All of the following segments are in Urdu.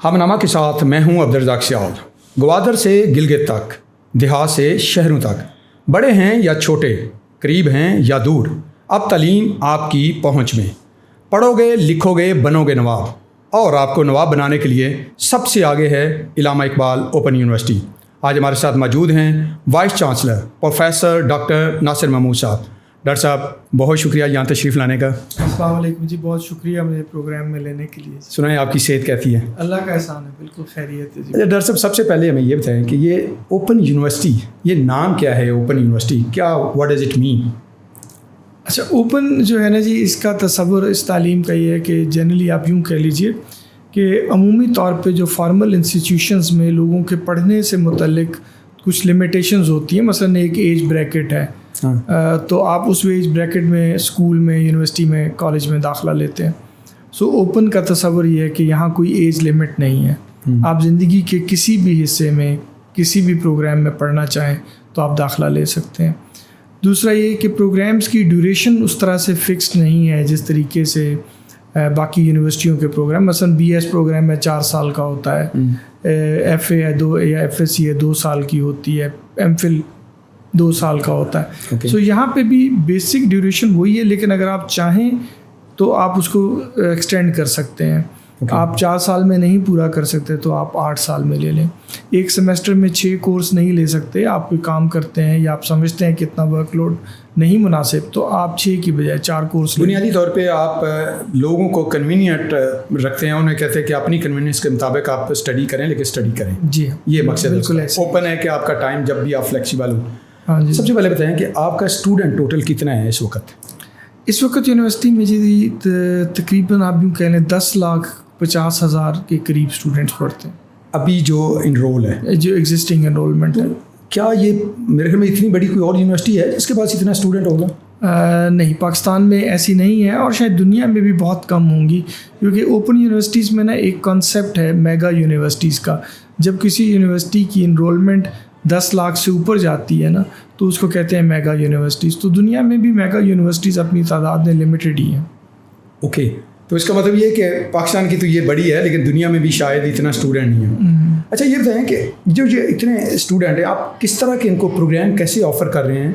ہم نامہ کے ساتھ میں ہوں عبدالرزاق سیال۔ گوادر سے گلگت تک، دیہات سے شہروں تک، بڑے ہیں یا چھوٹے، قریب ہیں یا دور، اب تعلیم آپ کی پہنچ میں۔ پڑھو گے، لکھو گے، بنو گے نواب، اور آپ کو نواب بنانے کے لیے سب سے آگے ہے علامہ اقبال اوپن یونیورسٹی۔ آج ہمارے ساتھ موجود ہیں وائس چانسلر پروفیسر ڈاکٹر ناصر محمود صاحب۔ ڈاکٹر صاحب بہت شکریہ یہاں تشریف لانے کا۔ السلام علیکم جی، بہت شکریہ مجھے پروگرام میں لینے کے لیے۔ سنائیں آپ کی صحت کیسی ہے؟ اللہ کا احسان ہے، بالکل خیریت ہے جی۔ ڈاکٹر صاحب سب سے پہلے ہمیں یہ بتائیں کہ یہ اوپن یونیورسٹی، یہ نام کیا ہے اوپن یونیورسٹی، کیا واٹ ڈز اٹ مین؟ اچھا، اوپن جو ہے نا جی، اس کا تصور اس تعلیم کا یہ ہے کہ جنرلی آپ یوں کہہ لیجئے کہ عمومی طور پہ جو فارمل انسٹیٹیوشنز میں لوگوں کے پڑھنے سے متعلق کچھ لمیٹیشنز ہوتی ہیں، مثلاً ایک ایج بریکٹ ہے، تو آپ اس ایج بریکٹ میں اسکول میں، یونیورسٹی میں، کالج میں داخلہ لیتے ہیں۔ سو اوپن کا تصور یہ ہے کہ یہاں کوئی ایج لمٹ نہیں ہے، آپ زندگی کے کسی بھی حصے میں کسی بھی پروگرام میں پڑھنا چاہیں تو آپ داخلہ لے سکتے ہیں۔ دوسرا یہ کہ پروگرامز کی ڈیوریشن اس طرح سے فکسڈ نہیں ہے جس طریقے سے باقی یونیورسٹیوں کے پروگرام، مثلاً بی ایس پروگرام ہے 4 سال کا ہوتا ہے، ایف اے ہے 2 یا ایف ایس سی ہے 2 سال کی ہوتی ہے، ایم فل 2 سال کا ہوتا ہے۔ سو یہاں پہ بھی بیسک ڈیوریشن وہی ہے، لیکن اگر آپ چاہیں تو آپ اس کو ایکسٹینڈ کر سکتے ہیں۔ آپ 4 سال میں نہیں پورا کر سکتے تو آپ 8 سال میں لے لیں۔ ایک سیمسٹر میں 6 کورس نہیں لے سکتے، آپ کوئی کام کرتے ہیں یا آپ سمجھتے ہیں کہ اتنا ورک لوڈ نہیں مناسب، تو آپ 6 کی بجائے 4 کورس لیں۔ بنیادی طور پہ آپ لوگوں کو کنوینئنٹ رکھتے ہیں، انہیں کہتے ہیں کہ اپنی کنوینئنس کے مطابق آپ اسٹڈی کریں، لیکن اسٹڈی کریں۔ جی ہاں، یہ مقصد بالکل ہے۔ اوپن ہے کہ آپ کا ٹائم جب بھی آپ فلیکسیبل ہو۔ ہاں جی۔ سب سے پہلے بتائیں کہ آپ کا اسٹوڈنٹ ٹوٹل کتنا ہے اس وقت؟ اس وقت یونیورسٹی میں جی تقریباً آپ یوں کہہ لیں 10,50,000 کے قریب اسٹوڈنٹس پڑھتے ہیں ابھی جو انرول ہے، جو ایگزسٹنگ انرولمنٹ ہے۔ کیا یہ میرے خیال میں اتنی بڑی کوئی اور یونیورسٹی ہے جس کے پاس اتنا اسٹوڈنٹ ہوگا؟ نہیں، پاکستان میں ایسی نہیں ہے، اور شاید دنیا میں بھی بہت کم ہوں گی، کیونکہ اوپن یونیورسٹیز میں نا ایک کانسیپٹ ہے میگا یونیورسٹیز کا۔ جب کسی یونیورسٹی کی انرولمنٹ 10 لاکھ سے اوپر جاتی ہے نا تو اس کو کہتے ہیں میگا یونیورسٹیز۔ تو دنیا میں بھی میگا یونیورسٹیز اپنی تعداد میں لمیٹڈ ہی ہیں۔ اوکے، تو اس کا مطلب یہ ہے کہ پاکستان کی تو یہ بڑی ہے لیکن دنیا میں بھی شاید اتنا اسٹوڈنٹ نہیں ہے۔ اچھا یہ بتائیں کہ جو یہ اتنے اسٹوڈنٹ ہیں، آپ کس طرح کے ان کو پروگرام کیسے آفر کر رہے ہیں؟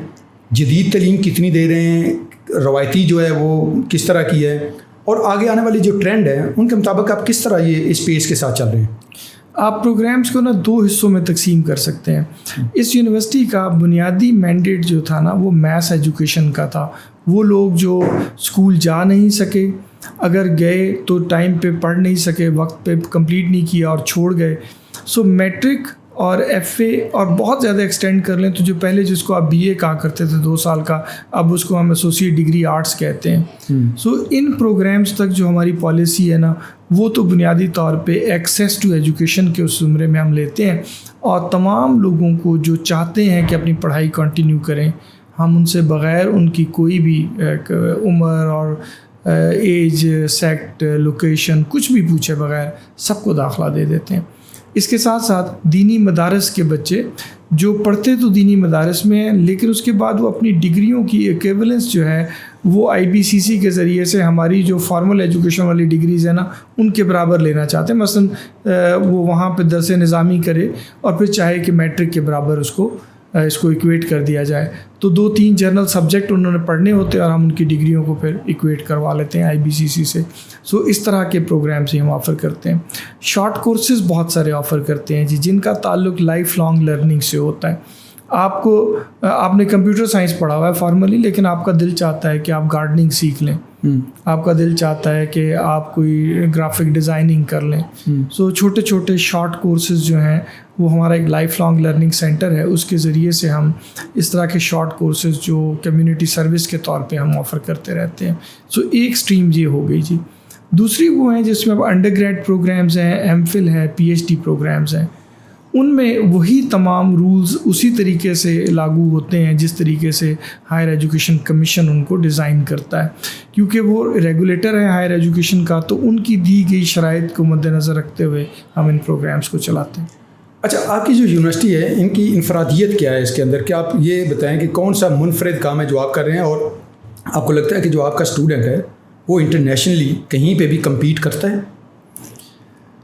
جدید تعلیم کتنی دے رہے ہیں؟ روایتی جو ہے وہ کس طرح کی ہے؟ اور آگے آنے والی جو ٹرینڈ ہے ان کے مطابق آپ کس طرح یہ اس پیس کے ساتھ چل رہے ہیں؟ آپ پروگرامز کو نا 2 حصوں میں تقسیم کر سکتے ہیں۔ اس یونیورسٹی کا بنیادی مینڈیٹ جو تھا نا وہ میتھس ایجوکیشن کا تھا۔ وہ لوگ جو اسکول جا نہیں سکے، اگر گئے تو ٹائم پہ پڑھ نہیں سکے، وقت پہ کمپلیٹ نہیں کیا اور چھوڑ گئے، سو میٹرک اور ایف اے اور بہت زیادہ ایکسٹینڈ کر لیں تو جو پہلے جس کو آپ بی اے کہا کرتے تھے 2 سال کا، اب اس کو ہم ایسوسیٹ ڈگری آرٹس کہتے ہیں۔ سو ان پروگرامز تک جو ہماری پالیسی ہے نا وہ تو بنیادی طور پہ ایکسیس ٹو ایجوکیشن کے اس زمرے میں ہم لیتے ہیں، اور تمام لوگوں کو جو چاہتے ہیں کہ اپنی پڑھائی کنٹینیو کریں، ہم ان سے بغیر ان کی کوئی بھی عمر اور ایج، سیکٹ، لوکیشن کچھ بھی پوچھے بغیر سب کو داخلہ دے دیتے ہیں۔ اس کے ساتھ ساتھ دینی مدارس کے بچے جو پڑھتے تو دینی مدارس میں ہیں، لیکن اس کے بعد وہ اپنی ڈگریوں کی ایکویولنس جو ہے وہ IBCC کے ذریعے سے ہماری جو فارمل ایجوکیشن والی ڈگریز ہیں نا ان کے برابر لینا چاہتے ہیں۔ مثلاً وہ وہاں پہ درس نظامی کرے اور پھر چاہے کہ میٹرک کے برابر اس کو ایکویٹ کر دیا جائے، تو 2-3 جنرل سبجیکٹ انہوں نے پڑھنے ہوتے ہیں اور ہم ان کی ڈگریوں کو پھر ایکویٹ کروا لیتے ہیں IBCC سے۔ سو اس طرح کے پروگرامس ہی ہم آفر کرتے ہیں۔ شارٹ کورسز بہت سارے آفر کرتے ہیں جی، جن کا تعلق لائف لانگ لرننگ سے ہوتا ہے۔ آپ نے کمپیوٹر سائنس پڑھا ہوا ہے فارملی، لیکن آپ کا دل چاہتا ہے کہ آپ گارڈننگ سیکھ لیں، آپ کا دل چاہتا ہے کہ آپ کوئی گرافک ڈیزائننگ کر لیں۔ سو چھوٹے چھوٹے شارٹ کورسز جو ہیں وہ ہمارا ایک لائف لانگ لرننگ سینٹر ہے، اس کے ذریعے سے ہم اس طرح کے شارٹ کورسز جو کمیونٹی سروس کے طور پہ ہم آفر کرتے رہتے ہیں۔ سو ایک اسٹریم یہ ہو گئی جی۔ دوسری وہ ہیں جس میں اب انڈر گریڈ پروگرامز ہیں، ایم فل ہے، PhD پروگرامز ہیں، ان میں وہی تمام رولز اسی طریقے سے لاگو ہوتے ہیں جس طریقے سے ہائر ایجوکیشن کمیشن ان کو ڈیزائن کرتا ہے، کیونکہ وہ ریگولیٹر ہے ہائر ایجوکیشن کا، تو ان کی دی گئی شرائط کو مد نظر رکھتے ہوئے ہم ان پروگرامز کو چلاتے ہیں۔ اچھا، آپ کی جو یونیورسٹی ہے ان کی انفرادیت کیا ہے اس کے اندر؟ کیا آپ یہ بتائیں کہ کون سا منفرد کام ہے جو آپ کر رہے ہیں، اور آپ کو لگتا ہے کہ جو آپ کا اسٹوڈنٹ ہے وہ انٹرنیشنلی کہیں پہ بھی کمپیٹ کرتا ہے؟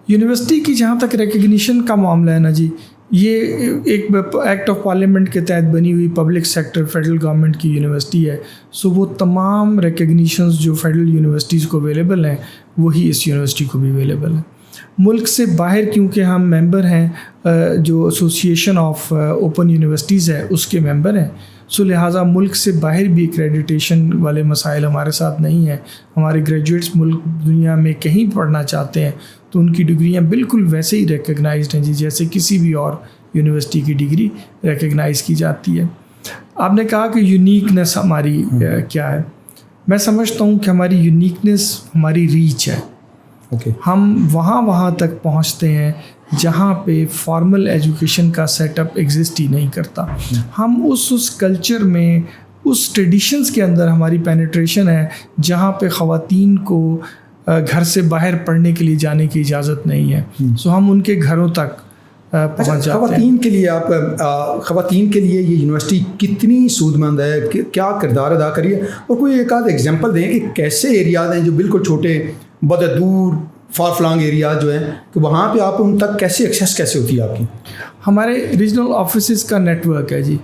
یونیورسٹی کی جہاں تک ریکگنیشن کا معاملہ ہے نا جی، یہ ایک ایکٹ آف پارلیمنٹ کے تحت بنی ہوئی پبلک سیکٹر فیڈرل گورنمنٹ کی یونیورسٹی ہے. سو وہ تمام ریکگنیشنز جو فیڈرل یونیورسٹیز کو اویلیبل ہیں وہی اس یونیورسٹی کو بھی اویلیبل ہیں. ملک سے باہر کیونکہ ہم ممبر ہیں جو ایسوسیشن آف اوپن یونیورسٹیز ہے اس کے ممبر ہیں، سو لہٰذا ملک سے باہر بھی ایکریڈیٹیشن والے مسائل ہمارے ساتھ نہیں ہیں. ہمارے گریجویٹس ملک دنیا میں کہیں پڑھنا چاہتے ہیں تو ان کی ڈگریاں بالکل ویسے ہی ریکگنائزڈ ہیں جی، جیسے کسی بھی اور یونیورسٹی کی ڈگری ریکگنائز کی جاتی ہے. آپ نے کہا کہ یونیکنیس ہماری کیا ہے، میں سمجھتا ہوں کہ ہماری یونیکنیس ہماری ریچ ہے. ہم وہاں تک پہنچتے ہیں جہاں پہ فارمل ایجوکیشن کا سیٹ اپ ایگزسٹ ہی نہیں کرتا. ہم اس کلچر میں، اس ٹریڈیشنز کے اندر ہماری پینیٹریشن ہے جہاں پہ خواتین کو گھر سے باہر پڑھنے کے لیے جانے کی اجازت نہیں ہے. سو ہم ان کے گھروں تک پہنچ جاتے ہیں. خواتین کے لیے خواتین کے لیے یہ یونیورسٹی کتنی سود مند ہے، کیا کردار ادا کری ہے، اور کوئی ایک آدھ ایگزامپل دیں کہ کیسے ایریاز ہیں جو بالکل چھوٹے بہت دور فار فلانگ ایریاز جو ہیں کہ وہاں پہ آپ ان تک کیسے ایکسیس کیسے ہوتی ہے آپ کی؟ ہمارے ریجنل آفیسز کا نیٹ ورک ہے جی.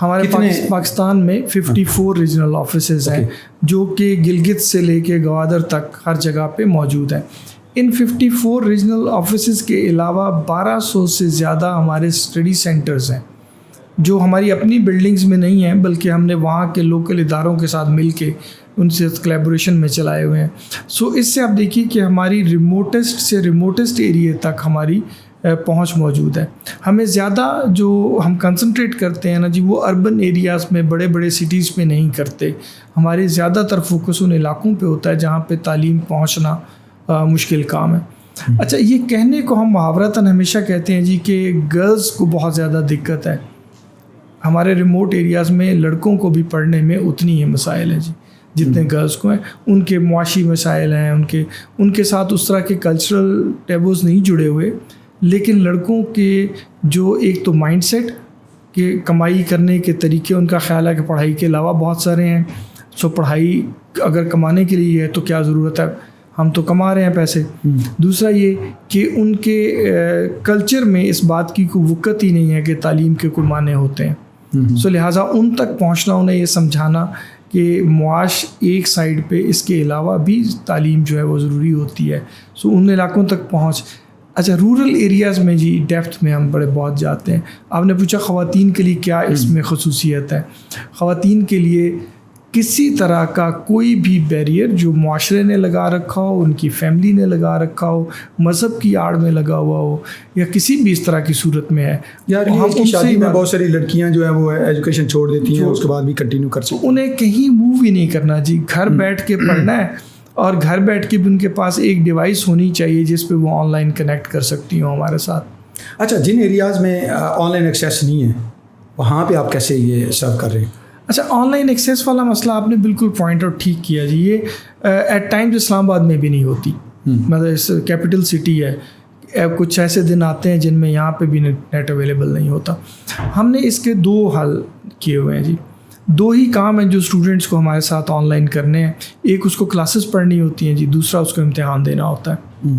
ہمارے پاکستان میں 54 ریجنل آفیسز ہیں جو کہ گلگت سے لے کے گوادر تک ہر جگہ پہ موجود ہیں. ان 54 ریجنل آفیسز کے علاوہ 1200 سے زیادہ ہمارے اسٹڈی سینٹرز ہیں جو ہماری اپنی بلڈنگز میں نہیں ہیں بلکہ ہم نے وہاں کے لوکل اداروں کے ساتھ مل کے ان سے کلیبوریشن میں چلائے ہوئے ہیں. سو اس سے آپ دیکھیے کہ ہماری ریموٹسٹ سے ریموٹسٹ ایریے تک ہماری پہنچ موجود ہے. ہمیں زیادہ جو ہم کنسنٹریٹ کرتے ہیں نا جی وہ اربن ایریاز میں بڑے بڑے سٹیز پہ نہیں کرتے. ہمارے زیادہ تر فوکس ان علاقوں پہ ہوتا ہے جہاں پہ تعلیم پہنچنا مشکل کام ہے. اچھا، یہ کہنے کو ہم محاورتاً ہمیشہ کہتے ہیں جی کہ گرلز کو بہت زیادہ دقت ہے. ہمارے ریموٹ ایریاز میں لڑکوں کو بھی پڑھنے میں اتنی ہی مسائل ہیں جی جتنے گرلز کو ہیں. ان کے معاشی مسائل ہیں، ان کے ساتھ اس طرح کے کلچرل ٹیبوز نہیں جڑے ہوئے، لیکن لڑکوں کے جو ایک تو مائنڈ سیٹ کہ کمائی کرنے کے طریقے، ان کا خیال ہے کہ پڑھائی کے علاوہ بہت سارے ہیں. سو پڑھائی اگر کمانے کے لیے ہے تو کیا ضرورت ہے، ہم تو کما رہے ہیں پیسے. دوسرا یہ کہ ان کے کلچر میں اس بات کی کوئی وقت ہی نہیں ہے کہ تعلیم کے کوئی معنی ہوتے ہیں. سو لہٰذا ان تک پہنچنا، انہیں یہ سمجھانا کہ معاش ایک سائڈ پہ، اس کے علاوہ بھی تعلیم جو ہے وہ ضروری ہوتی ہے. سو ان علاقوں تک پہنچ. اچھا، رورل ایریاز میں جی ڈیپتھ میں ہم بہت جاتے ہیں. آپ نے پوچھا خواتین کے لیے کیا اس میں خصوصیت ہے. خواتین کے لیے کسی طرح کا کوئی بھی بیریئر جو معاشرے نے لگا رکھا ہو، ان کی فیملی نے لگا رکھا ہو، مذہب کی آڑ میں لگا ہوا ہو، یا کسی بھی اس طرح کی صورت میں ہے. ہم کی شادی میں بہت ساری لڑکیاں جو ہیں وہ ایجوکیشن چھوڑ دیتی ہیں، اس کے بعد بھی کنٹینیو کر سکتی ہیں. انہیں کہیں موو ہی نہیں کرنا جی، گھر بیٹھ کے پڑھنا ہے، اور گھر بیٹھ کے بھی ان کے پاس ایک ڈیوائس ہونی چاہیے جس پہ وہ آن لائن کنیکٹ کر سکتی ہوں ہمارے ساتھ. اچھا، جن ایریاز میں آن لائن ایکسیس نہیں ہے وہاں پہ آپ کیسے یہ سرو کر رہے ہیں؟ اچھا، آن لائن ایکسیس والا مسئلہ آپ نے بالکل پوائنٹ آؤٹ ٹھیک کیا جی. یہ ایٹ ٹائمز اسلام آباد میں بھی نہیں ہوتی. مطلب کیپٹل سٹی ہے، کچھ ایسے دن آتے ہیں جن میں یہاں پہ بھی نیٹ اویلیبل نہیں ہوتا. ہم نے اس کے 2 حل کیے ہوئے ہیں جی. 2 ہی کام ہیں جو اسٹوڈنٹس کو ہمارے ساتھ آن لائن کرنے ہیں. ایک اس کو کلاسز پڑھنی ہوتی ہیں جی، دوسرا اس کو امتحان دینا ہوتا ہے.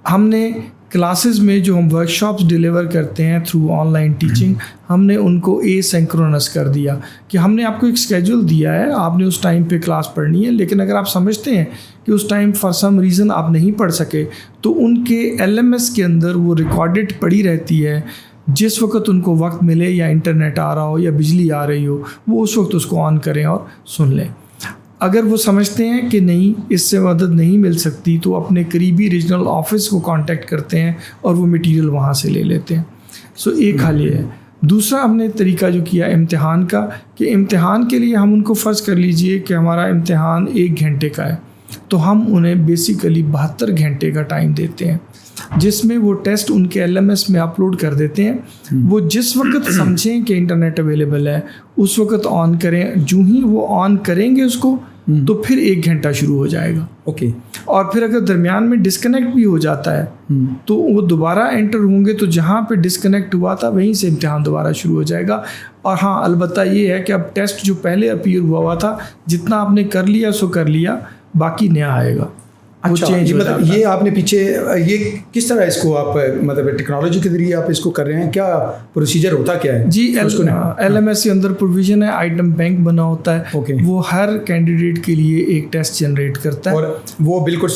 ہم نے کلاسز میں جو ہم ورک شاپس ڈیلیور کرتے ہیں تھرو آن لائن ٹیچنگ، ہم نے ان کو اے سینکرونس کر دیا کہ ہم نے آپ کو ایک اسکیجول دیا ہے، آپ نے اس ٹائم پہ کلاس پڑھنی ہے. لیکن اگر آپ سمجھتے ہیں کہ اس ٹائم فار سم ریزن آپ نہیں پڑھ سکے تو ان کے LMS کے اندر وہ ریکارڈڈ پڑی رہتی ہے. جس وقت ان کو وقت ملے یا انٹرنیٹ آ رہا ہو یا بجلی آ رہی ہو، وہ اس وقت اس کو آن کریں اور سن لیں. اگر وہ سمجھتے ہیں کہ نہیں، اس سے مدد نہیں مل سکتی، تو اپنے قریبی ریجنل آفس کو کانٹیکٹ کرتے ہیں اور وہ مٹیریل وہاں سے لے لیتے ہیں. سو ایک حل یہ ہے. دوسرا ہم نے طریقہ جو کیا امتحان کا، کہ امتحان کے لیے ہم ان کو فرض کر لیجئے کہ ہمارا امتحان 1 گھنٹے کا ہے، تو ہم انہیں بیسیکلی 72 گھنٹے کا ٹائم دیتے ہیں جس میں وہ ٹیسٹ ان کے LMS میں اپلوڈ کر دیتے ہیں. وہ جس وقت سمجھیں کہ انٹرنیٹ اویلیبل ہے اس وقت آن کریں. جو ہی وہ آن کریں گے اس کو تو پھر 1 گھنٹہ شروع ہو جائے گا. اوکے. اور پھر اگر درمیان میں ڈسکنیکٹ بھی ہو جاتا ہے تو وہ دوبارہ انٹر ہوں گے، تو جہاں پہ ڈسکنیکٹ ہوا تھا وہیں سے امتحان دوبارہ شروع ہو جائے گا. اور ہاں، البتہ یہ ہے کہ اب ٹیسٹ جو پہلے اپیئر ہوا تھا، جتنا آپ نے کر لیا سو کر لیا، باقی نیا آئے گا. وہ چینج ہو جاتا ہے. یہ آپ نے پیچھے یہ کس طرح اس کو آپ مطلب ٹیکنالوجی کے ذریعے آپ اس کو کر رہے ہیں, کیا پروسیجر ہوتا کیا ہے؟ جی LMS کے اندر پروویژن ہے, آئٹم بینک بنا ہوتا ہے, وہ ہر کینڈیڈیٹ کے لیے ایک ٹیسٹ جنریٹ کرتا ہے اور وہ بالکل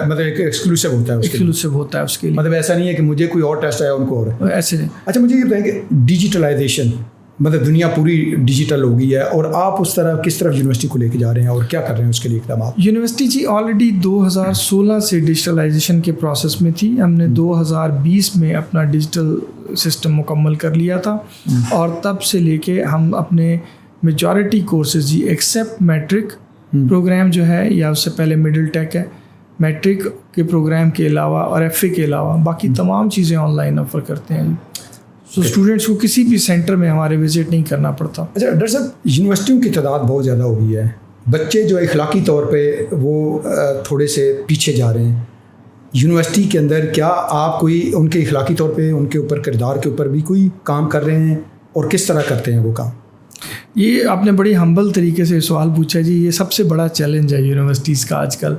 مطلب ایکسکلوسیو ہوتا ہے, ایکسکلوسیو ہوتا ہے اس کے لیے, مطلب ایسا نہیں ہے کہ مجھے کوئی اور ٹیسٹ آیا ان کو اور ایسے نہیں. اچھا مجھے یہ بتائیں کہ ڈیجیٹلائزیشن مطلب دنیا پوری ڈیجیٹل ہو گئی ہے, اور آپ اس طرح کس طرف یونیورسٹی کو لے کے جا رہے ہیں اور کیا کر رہے ہیں اس کے لیے اقدامات؟ یونیورسٹی جی آلریڈی 2016 سے ڈیجیٹلائزیشن کے پروسیس میں تھی. ہم نے 2020 میں اپنا ڈیجیٹل سسٹم مکمل کر لیا تھا, اور تب سے لے کے ہم اپنے میجورٹی کورسز جی ایکسیپٹ میٹرک پروگرام جو ہے, یا اس سے پہلے مڈل ٹیک ہے, میٹرک کے پروگرام کے علاوہ اور FA کے علاوہ باقی تمام چیزیں آن لائن آفر کرتے ہیں. تو اسٹوڈنٹس کو کسی بھی سینٹر میں ہمارے وزٹ نہیں کرنا پڑتا. اچھا ڈاکٹر صاحب, یونیورسٹیوں کی تعداد بہت زیادہ ہو گئی ہے, بچے جو اخلاقی طور پہ وہ تھوڑے سے پیچھے جا رہے ہیں. یونیورسٹی کے اندر کیا آپ کوئی ان کے اخلاقی طور پہ ان کے اوپر کردار کے اوپر بھی کوئی کام کر رہے ہیں, اور کس طرح کرتے ہیں وہ کام؟ یہ آپ نے بڑی ہمبل طریقے سے سوال پوچھا جی. یہ سب سے بڑا چیلنج ہے یونیورسٹیز کا آج کل,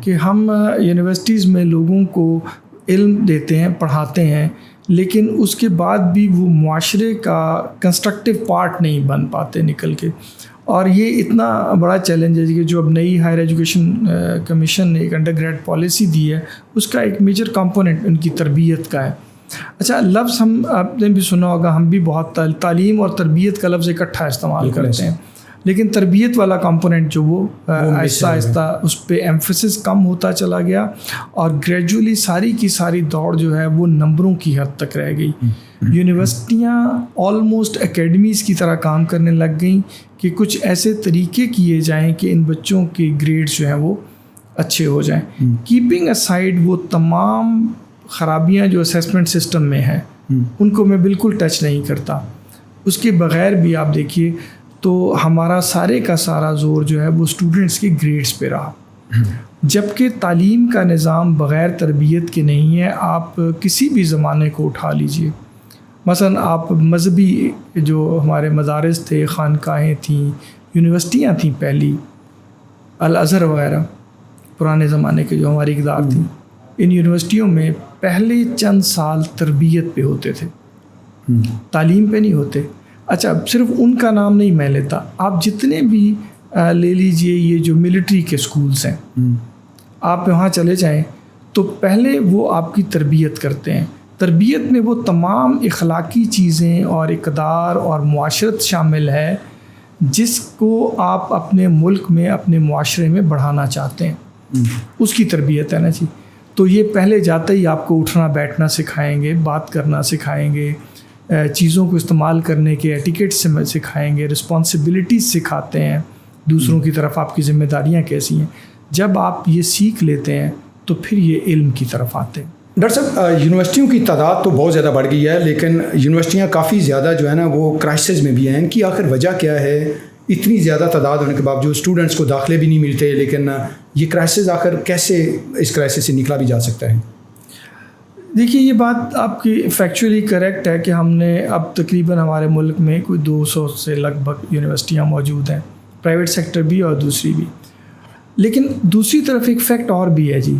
کہ ہم یونیورسٹیز میں لوگوں کو علم دیتے ہیں, پڑھاتے ہیں, لیکن اس کے بعد بھی وہ معاشرے کا کنسٹرکٹیو پارٹ نہیں بن پاتے نکل کے. اور یہ اتنا بڑا چیلنج ہے کہ جو اب نئی ہائر ایجوکیشن کمیشن نے ایک انڈر گریڈ پالیسی دی ہے, اس کا ایک میجر کمپوننٹ ان کی تربیت کا ہے. اچھا لفظ ہم آپ نے بھی سنا ہوگا, ہم بھی بہت تعلیم اور تربیت کا لفظ اکٹھا استعمال کرتے ہیں, لیکن تربیت والا کمپوننٹ جو وہ آہستہ آہستہ اس پہ ایمفسس کم ہوتا چلا گیا, اور گریجولی ساری کی ساری دوڑ جو ہے وہ نمبروں کی حد تک رہ گئی. یونیورسٹیاں آلموسٹ اکیڈمیز کی طرح کام کرنے لگ گئیں کہ کچھ ایسے طریقے کیے جائیں کہ ان بچوں کے گریڈز جو ہیں وہ اچھے ہو جائیں. کیپنگ اسائڈ وہ تمام خرابیاں جو اسیسمنٹ سسٹم میں ہیں ان کو میں بالکل ٹچ نہیں کرتا. اس کے بغیر بھی آپ دیکھیے تو ہمارا سارے کا سارا زور جو ہے وہ اسٹوڈنٹس کے گریڈز پہ رہا, جبکہ تعلیم کا نظام بغیر تربیت کے نہیں ہے. آپ کسی بھی زمانے کو اٹھا لیجئے, مثلا آپ مذہبی جو ہمارے مدارس تھے, خانقاہیں تھیں, یونیورسٹیاں تھیں پہلی, الازہر وغیرہ پرانے زمانے کے جو ہماری اقدار تھیں, ان یونیورسٹیوں میں پہلے چند سال تربیت پہ ہوتے تھے, تعلیم پہ نہیں ہوتے. اچھا صرف ان کا نام نہیں میں لیتا, آپ جتنے بھی لے لیجئے یہ جو ملٹری کے سکولز ہیں, آپ وہاں چلے جائیں تو پہلے وہ آپ کی تربیت کرتے ہیں. تربیت میں وہ تمام اخلاقی چیزیں اور اقدار اور معاشرت شامل ہے جس کو آپ اپنے ملک میں اپنے معاشرے میں بڑھانا چاہتے ہیں, اس کی تربیت ہے نا جی. تو یہ پہلے جاتے ہی آپ کو اٹھنا بیٹھنا سکھائیں گے, بات کرنا سکھائیں گے, چیزوں کو استعمال کرنے کے ایٹیکیٹ سے سکھائیں گے, رسپانسبلٹیز سکھاتے ہیں, دوسروں کی طرف آپ کی ذمہ داریاں کیسی ہیں. جب آپ یہ سیکھ لیتے ہیں تو پھر یہ علم کی طرف آتے ہیں. ڈاکٹر صاحب یونیورسٹیوں کی تعداد تو بہت زیادہ بڑھ گئی ہے, لیکن یونیورسٹیاں کافی زیادہ جو ہے نا وہ کرائسس میں بھی ہیں. ان کی آخر وجہ کیا ہے؟ اتنی زیادہ تعداد ہونے کے باوجود اسٹوڈنٹس کو داخلے بھی نہیں ملتے, لیکن یہ کرائسس آخر کیسے اس کرائسس سے نکلا بھی جا سکتا ہے؟ دیکھیے یہ بات آپ کی فیکچولی کریکٹ ہے کہ ہم نے اب تقریباً ہمارے ملک میں کوئی 200 سے لگ بھگ یونیورسٹیاں موجود ہیں, پرائیویٹ سیکٹر بھی اور دوسری بھی. لیکن دوسری طرف ایک فیکٹ اور بھی ہے جی,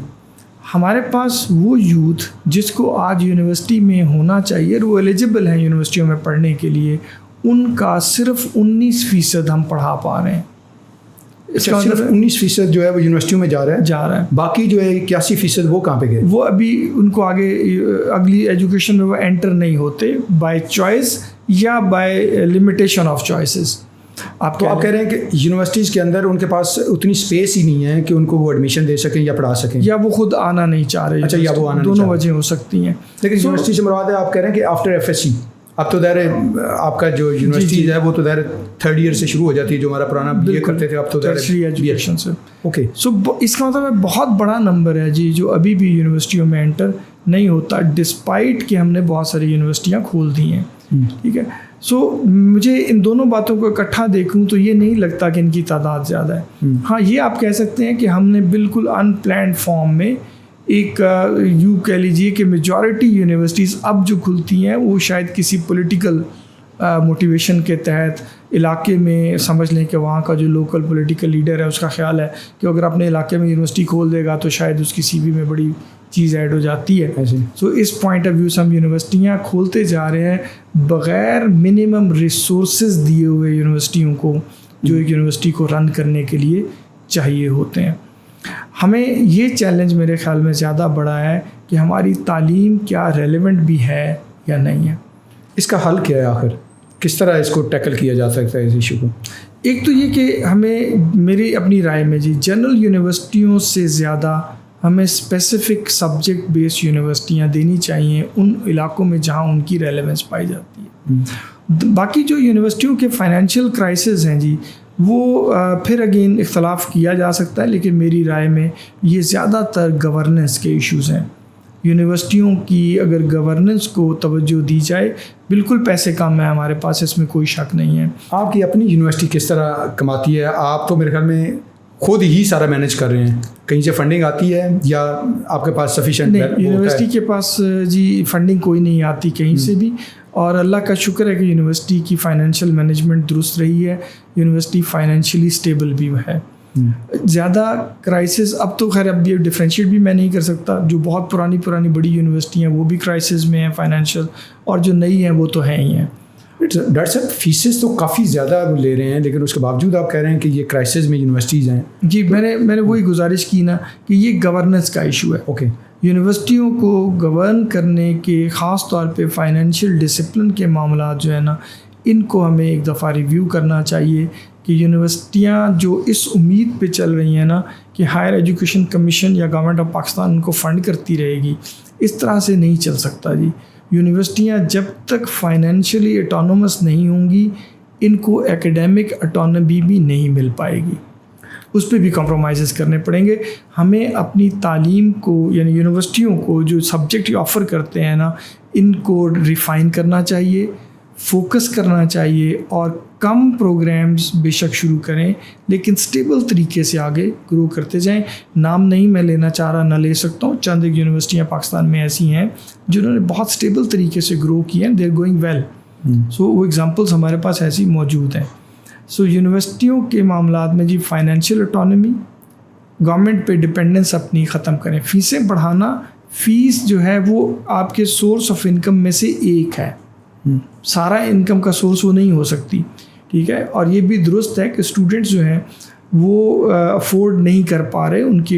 ہمارے پاس وہ یوتھ جس کو آج یونیورسٹی میں ہونا چاہیے اور وہ ایلیجبل ہیں یونیورسٹیوں میں پڑھنے کے لیے, ان کا صرف 19% ہم پڑھا پا رہے ہیں. اس کا صرف 19% جو ہے وہ یونیورسٹیوں میں جا رہا ہے. باقی جو ہے 81% وہ کہاں پہ گئے؟ وہ ابھی ان کو آگے اگلی ایجوکیشن میں وہ انٹر نہیں ہوتے بائی چوائس یا بائی لمیٹیشن آف چوائسیز. آپ کہہ رہے ہیں کہ یونیورسٹیز کے اندر ان کے پاس اتنی سپیس ہی نہیں ہے کہ ان کو وہ ایڈمیشن دے سکیں یا پڑھا سکیں, یا وہ خود آنا نہیں چاہ رہے. اچھا, یا وہ آنا دونوں وجہ ہو سکتی ہیں. لیکن یونیورسٹی سے مراد ہے آپ کہہ رہے ہیں کہ آفٹر FSC اب تو دائر آپ کا جو یونیورسٹی ہے وہ تو دائر 3rd ایئر سے شروع ہو جاتی ہے, جو ہمارا پرانا BA کرتے تھے اب تو ٹرشری ایجوکیشن سے. اوکے, سو اس کا مطلب بہت بڑا نمبر ہے جی جو ابھی بھی یونیورسٹیوں میں انٹر نہیں ہوتا, ڈسپائٹ کہ ہم نے بہت ساری یونیورسٹیاں کھول دی ہیں. ٹھیک ہے, سو مجھے ان دونوں باتوں کو اکٹھا دیکھوں تو یہ نہیں لگتا کہ ان کی تعداد زیادہ ہے. ہاں یہ آپ کہہ سکتے ہیں کہ ہم نے بالکل ان پلانڈ فارم میں ایک یوں کہہ لیجیے کہ میجورٹی یونیورسٹیز اب جو کھلتی ہیں وہ شاید کسی پولیٹیکل موٹیویشن کے تحت علاقے میں سمجھ لیں کہ وہاں کا جو لوکل پولیٹیکل لیڈر ہے اس کا خیال ہے کہ اگر اپنے علاقے میں یونیورسٹی کھول دے گا تو شاید اس کی سی وی میں بڑی چیز ایڈ ہو جاتی ہے. سو اس پوائنٹ آف ویو سے ہم یونیورسٹیاں کھولتے جا رہے ہیں بغیر منیمم ریسورسز دیے ہوئے یونیورسٹیوں کو جو ایک یونیورسٹی کو رن کرنے کے لیے چاہیے ہوتے ہیں. ہمیں یہ چیلنج میرے خیال میں زیادہ بڑا ہے کہ ہماری تعلیم کیا ریلیونٹ بھی ہے یا نہیں ہے. اس کا حل کیا ہے آخر؟ کس طرح اس کو ٹیکل کیا جا سکتا ہے اس ایشو کو؟ ایک تو یہ کہ ہمیں میری اپنی رائے میں جنرل یونیورسٹیوں سے زیادہ ہمیں اسپیسیفک سبجیکٹ بیس یونیورسٹیاں دینی چاہیے ان علاقوں میں جہاں ان کی ریلیونس پائی جاتی ہے. باقی جو یونیورسٹیوں کے فائنینشیل کرائسس ہیں وہ پھر اگین اختلاف کیا جا سکتا ہے، لیکن میری رائے میں یہ زیادہ تر گورننس کے ایشوز ہیں. یونیورسٹیوں کی اگر گورننس کو توجہ دی جائے، بالکل پیسے کم ہیں ہمارے پاس، اس میں کوئی شک نہیں ہے. آپ کی اپنی یونیورسٹی کس طرح کماتی ہے؟ آپ تو میرے خیال میں خود ہی سارا مینیج کر رہے ہیں، کہیں سے فنڈنگ آتی ہے یا آپ کے پاس سفیشینٹ؟ نہیں، یونیورسٹی کے پاس فنڈنگ کوئی نہیں آتی کہیں سے بھی، اور اللہ کا شکر ہے کہ یونیورسٹی کی فائنینشیل مینجمنٹ درست رہی ہے، یونیورسٹی فائنینشیلی اسٹیبل بھی ہے. زیادہ کرائسس اب تو خیر اب یہ ڈفرینشیٹ بھی میں نہیں کر سکتا، جو بہت پرانی بڑی یونیورسٹی ہیں وہ بھی کرائسس میں ہیں فائنینشیل، اور جو نئی ہیں وہ تو ہیں ہی ہیں. ڈاکٹر صاحب فیسز تو کافی زیادہ لے رہے ہیں، لیکن اس کے باوجود آپ کہہ رہے ہیں کہ یہ کرائسس میں یونیورسٹیز ہیں. جی میں نے وہی گزارش کی نا کہ یہ گورننس کا ایشو ہے. اوکے، یونیورسٹیوں کو گورن کرنے کے خاص طور پہ فائنینشیل ڈسپلن کے معاملات جو ہے نا، ان کو ہمیں ایک دفعہ ریویو کرنا چاہیے کہ یونیورسٹیاں جو اس امید پہ چل رہی ہیں نا کہ ہائر ایجوکیشن کمیشن یا گورنمنٹ آف پاکستان ان کو فنڈ کرتی رہے گی، اس طرح سے نہیں چل سکتا. یونیورسٹیاں جب تک فائنینشیلی اٹانومس نہیں ہوں گی، ان کو ایکیڈیمک اٹانومی بھی نہیں مل پائے گی، اس پہ بھی کمپرومائزز کرنے پڑیں گے. ہمیں اپنی تعلیم کو یعنی یونیورسٹیوں کو جو سبجیکٹ آفر کرتے ہیں نا، ان کو ریفائن کرنا چاہیے، فوکس کرنا چاہیے، اور کم پروگرامز بے شک شروع کریں لیکن اسٹیبل طریقے سے آگے گرو کرتے جائیں. نام نہیں میں لینا چاہ رہا، نہ لے سکتا ہوں، چند ایک یونیورسٹیاں پاکستان میں ایسی ہیں جنہوں نے بہت اسٹیبل طریقے سے گرو کی ہیں، دے آر گوئنگ ویل. سو وہ ایگزامپلس ہمارے پاس ایسی موجود ہیں. سو یونیورسٹیوں کے معاملات میں فائنینشیل اٹانومی، گورنمنٹ پہ ڈپینڈنس اپنی ختم کریں. فیسیں بڑھانا، فیس جو ہے وہ آپ کے سورس آف انکم میں سے ایک ہے، سارا انکم کا سورس وہ نہیں ہو سکتی، ٹھیک ہے. اور یہ بھی درست ہے کہ اسٹوڈنٹس جو ہیں وہ افورڈ نہیں کر پا رہے، ان کی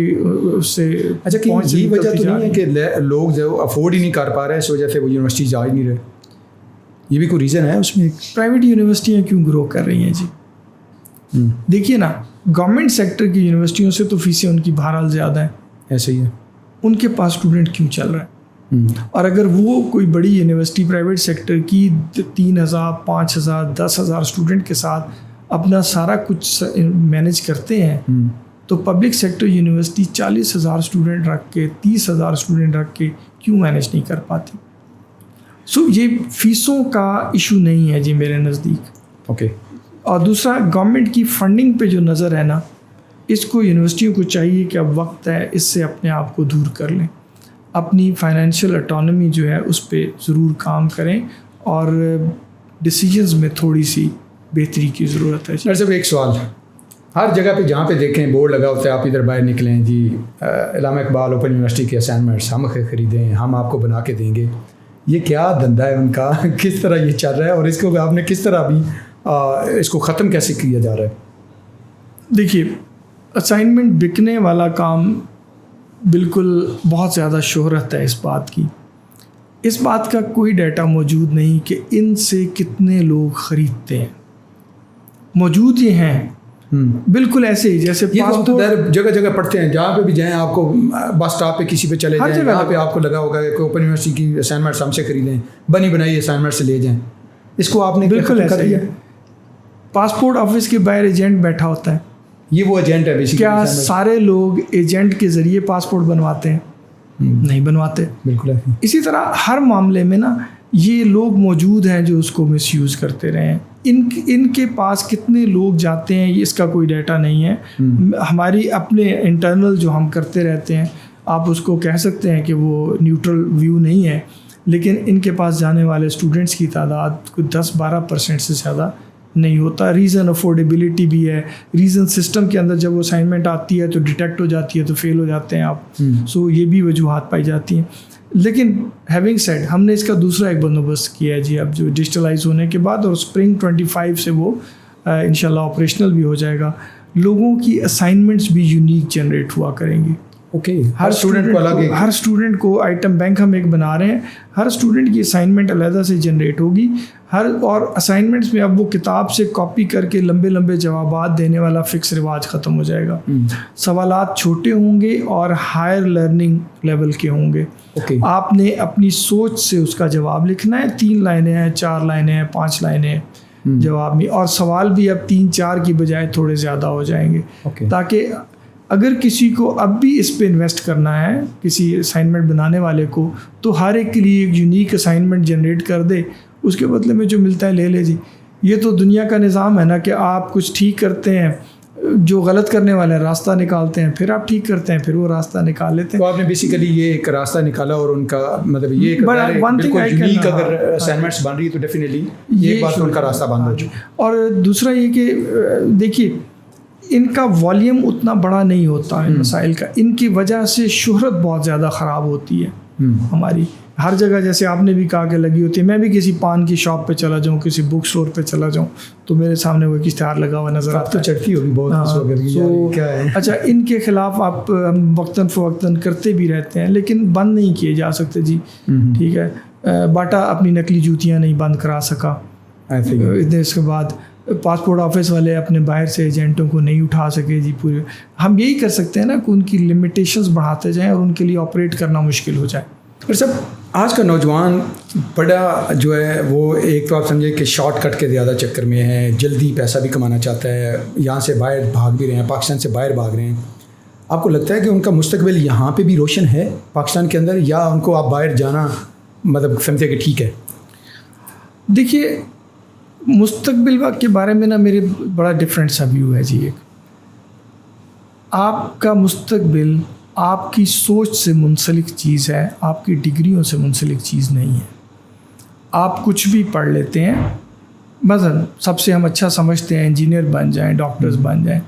اس سے اچھا کہ یہ وجہ تو نہیں ہے کہ لوگ جو افورڈ ہی نہیں کر پا رہے اس وجہ سے وہ یونیورسٹی جا ہی نہیں رہے؟ یہ بھی کوئی ریزن ہے اس میں؟ پرائیویٹ یونیورسٹیاں کیوں گرو کر رہی ہیں دیکھیے نا، گورنمنٹ سیکٹر کی یونیورسٹیوں سے تو فیسیں ان کی بہرحال زیادہ ہیں، ایسے ہی ہے. ان کے پاس اسٹوڈنٹ کیوں چل رہا ہے؟ اور اگر وہ کوئی بڑی یونیورسٹی پرائیویٹ سیکٹر کی 3,000 5,000 10,000 اسٹوڈنٹ کے ساتھ اپنا سارا کچھ مینیج کرتے ہیں، تو پبلک سیکٹر یونیورسٹی 40,000 اسٹوڈنٹ رکھ کے 30,000 اسٹوڈنٹ رکھ کے کیوں مینیج نہیں کر پاتی؟ سو یہ فیسوں کا ایشو نہیں ہے میرے نزدیک. اوکے. اور دوسرا، گورنمنٹ کی فنڈنگ پہ جو نظر ہے نا، اس کو یونیورسٹیوں کو چاہیے کہ اب وقت ہے اس سے اپنے آپ کو دور کر لیں، اپنی فائنینشیل اٹانومی جو ہے اس پہ ضرور کام کریں، اور ڈیسیجنز میں تھوڑی سی بہتری کی ضرورت ہے. ڈاکٹر صاحب ایک سوال، ہر جگہ پہ جہاں پہ دیکھیں بورڈ لگا ہوتا ہے آپ ادھر باہر نکلیں علامہ اقبال اوپن یونیورسٹی کے اسائنمنٹس ہم خریدیں، ہم آپ کو بنا کے دیں گے. یہ کیا دھندا ہے ان کا؟ کس طرح یہ چل رہا ہے اور اس کو آپ نے کس طرح ابھی اس کو ختم کیسے کیا جا رہا ہے؟ دیکھیے، اسائنمنٹ بکنے والا کام بالکل بہت زیادہ شہرت ہے اس بات کی. اس بات کا کوئی ڈیٹا موجود نہیں کہ ان سے کتنے لوگ خریدتے ہیں. موجود یہ ہیں بالکل ایسے ہی جیسے جگہ جگہ پڑھتے ہیں، جہاں پہ بھی جائیں آپ کو بس اسٹاپ پہ کسی پہ چلے جائیں، جہاں پہ آپ کو لگا ہوگا کہ اوپن یونیورسٹی کی اسائنمنٹس ہم سے خریدیں، بنی بنائی اسائنمنٹ سے لے جائیں. اس کو آپ نے بالکل ایسا ہی ہے. پاسپورٹ آفس کے باہر ایجنٹ بیٹھا ہوتا ہے، یہ وہ ایجنٹ ہے. کیا سارے لوگ ایجنٹ کے ذریعے پاسپورٹ بنواتے ہیں؟ نہیں بنواتے. بالکل. اسی طرح ہر معاملے میں نا یہ لوگ موجود ہیں جو اس کو مس یوز کرتے رہے ہیں. ان کے پاس کتنے لوگ جاتے ہیں اس کا کوئی ڈیٹا نہیں ہے. ہماری اپنے انٹرنل جو ہم کرتے رہتے ہیں، آپ اس کو کہہ سکتے ہیں کہ وہ نیوٹرل ویو نہیں ہے، لیکن ان کے پاس جانے والے اسٹوڈنٹس کی تعداد کوئی 10-12% سے زیادہ نہیں ہوتا. ریزن افورڈیبلٹی بھی ہے, ریزن سسٹم کے اندر جب وہ اسائنمنٹ آتی ہے تو ڈیٹیکٹ ہو جاتی ہے تو فیل ہو جاتے ہیں آپ. سو یہ بھی وجوہات پائی جاتی ہیں. لیکن ہیونگ سیڈ ہم نے اس کا دوسرا ایک بندوبست کیا ہے جی, اب جو ڈیجیٹلائز ہونے کے بعد, اور اسپرنگ 25 سے وہ انشاءاللہ آپریشنل بھی ہو جائے گا. لوگوں کی اسائنمنٹس بھی یونیک جنریٹ ہوا کریں گی. اوکے, ہر اسٹوڈنٹ کو آئٹم بینک ہم ایک بنا رہے ہیں. ہر اسٹوڈنٹ کی اسائنمنٹ علیحدہ سے جنریٹ ہوگی. اور اسائنمنٹس میں اب وہ کتاب سے کاپی کر کے لمبے لمبے جوابات دینے والا فکس رواج ختم ہو جائے گا. سوالات چھوٹے ہوں گے اور ہائر لرننگ لیول کے ہوں گے. آپ نے اپنی سوچ سے اس کا جواب لکھنا ہے. 3 لائنیں ہیں, 4 لائنیں ہیں, 5 لائنیں ہیں جواب میں, اور سوال بھی اب 3-4 کی بجائے تھوڑے زیادہ ہو جائیں گے, تاکہ اگر کسی کو اب بھی اس پہ انویسٹ کرنا ہے, کسی اسائنمنٹ بنانے والے کو, تو ہر ایک کے لیے ایک یونیک اسائنمنٹ جنریٹ کر دے. اس کے بدلے میں جو ملتا ہے لے لے جی. یہ تو دنیا کا نظام ہے نا کہ آپ کچھ ٹھیک کرتے ہیں, جو غلط کرنے والے راستہ نکالتے ہیں, پھر آپ ٹھیک کرتے ہیں, پھر وہ راستہ نکال لیتے ہیں. تو آپ نے بیسیکلی یہ ایک راستہ نکالا, اور ان کا مطلب یہ بالکل یونیک اگر اسائنمنٹس بن رہی ہے تو ڈیفینیٹلی یہ بات ان کا راستہ بند ہو چکا. اور دوسرا یہ کہ دیکھیے ان کا والیوم اتنا بڑا نہیں ہوتا ہے مسائل کا, ان کی وجہ سے شہرت بہت زیادہ خراب ہوتی ہے ہماری. ہر جگہ جیسے آپ نے بھی کہا کہ لگی ہوتی ہے. میں بھی کسی پان کی شاپ پہ چلا جاؤں, کسی بک اسٹور پہ چلا جاؤں, تو میرے سامنے وہ ایک اشتہار لگا ہوا نظر آتا ہے. چڑھتی ہوگی بہت. اچھا, ان کے خلاف آپ ہم وقتاً فوقتاً کرتے بھی رہتے ہیں, لیکن بند نہیں کیے جا سکتے جی. ٹھیک ہے, باٹا اپنی نقلی جوتیاں نہیں بند کرا سکا. اس کے بعد پاسپورٹ آفس والے اپنے باہر سے ایجنٹوں کو نہیں اٹھا سکے جی پورے. ہم یہی کر سکتے ہیں نا کہ ان کی لمیٹیشنز بڑھاتے جائیں اور ان کے لیے آپریٹ کرنا مشکل ہو جائے. اور سب آج کا نوجوان بڑا جو ہے وہ ایک تو آپ سمجھے کہ شارٹ کٹ کے زیادہ چکر میں ہے, جلدی پیسہ بھی کمانا چاہتا ہے, یہاں سے باہر بھاگ بھی رہے ہیں, پاکستان سے باہر بھاگ رہے ہیں. آپ کو لگتا ہے کہ ان کا مستقبل یہاں پہ بھی روشن ہے پاکستان کے اندر, یا ان کو آپ باہر جانا مطلب سمجھتے کہ ٹھیک ہے؟ دیکھیے مستقبل کے بارے میں نا میرے بڑا ڈفرینٹ سا ویو ہے جی. ایک آپ کا مستقبل آپ کی سوچ سے منسلک چیز ہے, آپ کی ڈگریوں سے منسلک چیز نہیں ہے. آپ کچھ بھی پڑھ لیتے ہیں, مثلا سب سے ہم اچھا سمجھتے ہیں انجینئر بن جائیں, ڈاکٹرز بن جائیں.